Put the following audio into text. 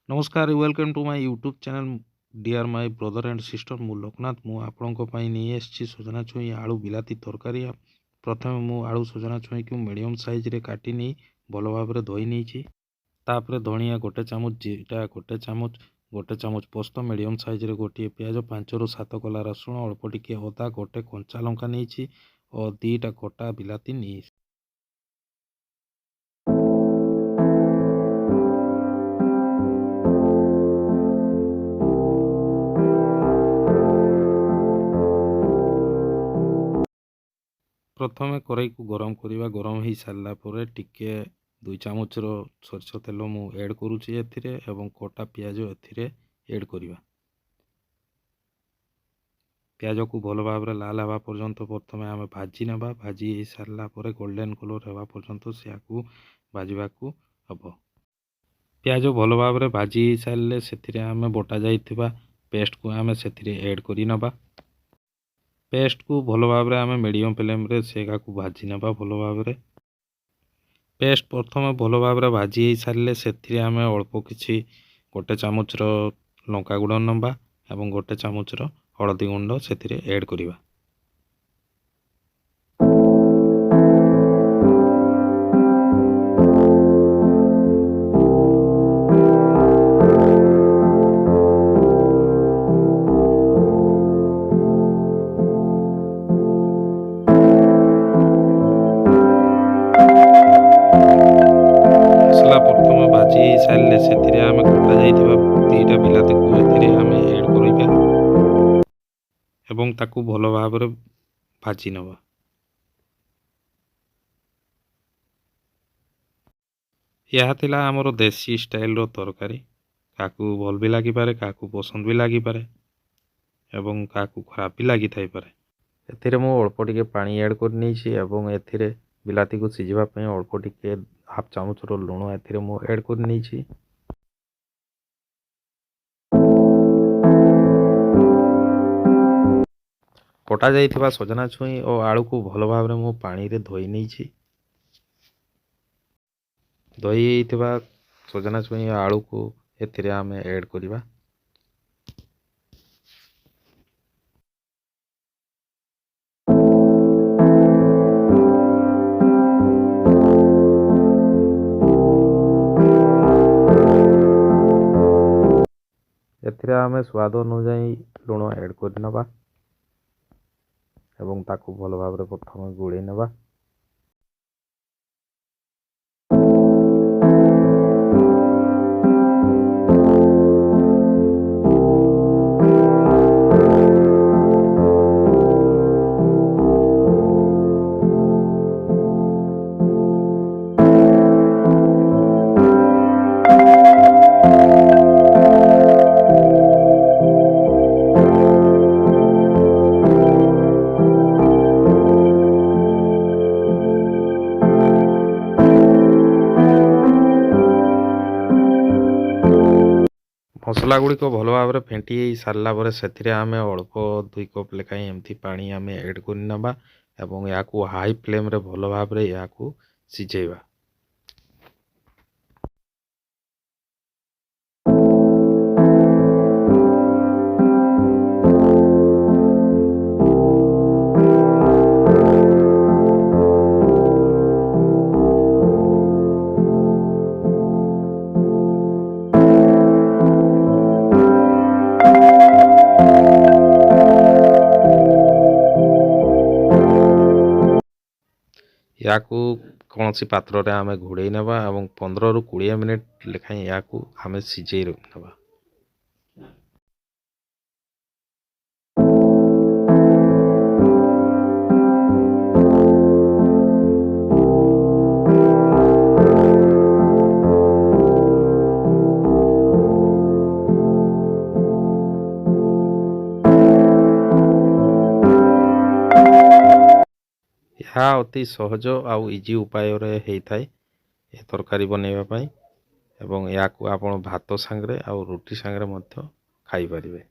नमस्कार welcome to my YouTube channel dear my brother and sister मु लोकनाथ मु आपणों नहीं आसी सजना छुई आलू बिलाती तरकारी। प्रथम मु आलू सजना छुई को मीडियम साइज रे काटी नहीं भल भाव धोई नहीं तापर धनिया गोटे चामच जीरा गोटे चामच पोस्त मीडियम साइज रे गोटे प्याज 5 ରୁ 7 कला रसुण अल्प टिके अदा गोटे कंचा लंका नहीं और 2टा कटा बिलाती नहीं। प्रथमे कड़ाई को गरम करवा गरम हो सारा पर टिके 2 चामच सरसों तेल मु ऐड करुच्ची एवं कटा पियाज एड करवा। पियाज को भल भाव लाल हवा पर्यंत प्रथम आम भाजी ना भाजी सारा पर गोल्डन कलर हवा पर्यंत से भाजवा को हम। पियाज भल भाव भाजी सारे से आम बटा जाइथिबा पेस्ट को आम से ऐड कर नबा। पेस्ट को भल भाव आम मीडियम फ्लेम रे सेगा को भाजी नबा भल भाव। पेस्ट प्रथम भल भाव भाजी सारे से आम अल्प किसी गोटे चामच लंका गुड़ नबा और गोटे चामच हलदी गुंड से ऐड करवा। प्रथम भाजी सारे से आम कटा जाइथिबा 2टा बिलाती को आम ऐड करवा एवं ताकू भल भाव भाजी नवा। यह थिला आमर देसी स्टाइल रो तरकारी। काकू भल भी लगी पारे काकू पसंद भी लगी पारे एवं काकू खराब भी लगी थाई पारे। एथिरे मु अल्प टिके पानी ऐड कर नैछि एवं एथिरे बिलाती को सिझिबा पय अल्प टिके हाफ चामच रो लुण एथिरे मु ऐड कर नैछि। कटा जाइथिबा सजना छुई और आलू को भल भाव मु पानी रे धोई नैछि। धोई सजना छुई आलू को एथिरे आम ऐड करवा। एथिरे आम स्वाद अनुजाई लुण ऐड कर नबा एवं ताकू भल भाव प्रथम गोले नबा। मसला गुड़िक भल भाव फेंटी सारा पर से आम अल्प 2 कप लेखाएं एमती पानी आम ऐड करनबा एवं या हाई फ्लेम रे भल भाव या सिझेबा। या कौन सी पात्र रे आमे घोड़े नबा और 15 ରୁ 20 मिनिट लेखाएं या आमे सिझे रखनबा। यह अति सहज आउ इजी उपाय होता है ये तरकारी बनैबा एवं या भात सांगरे आउ रुटी सांगरे खाई पारिबे।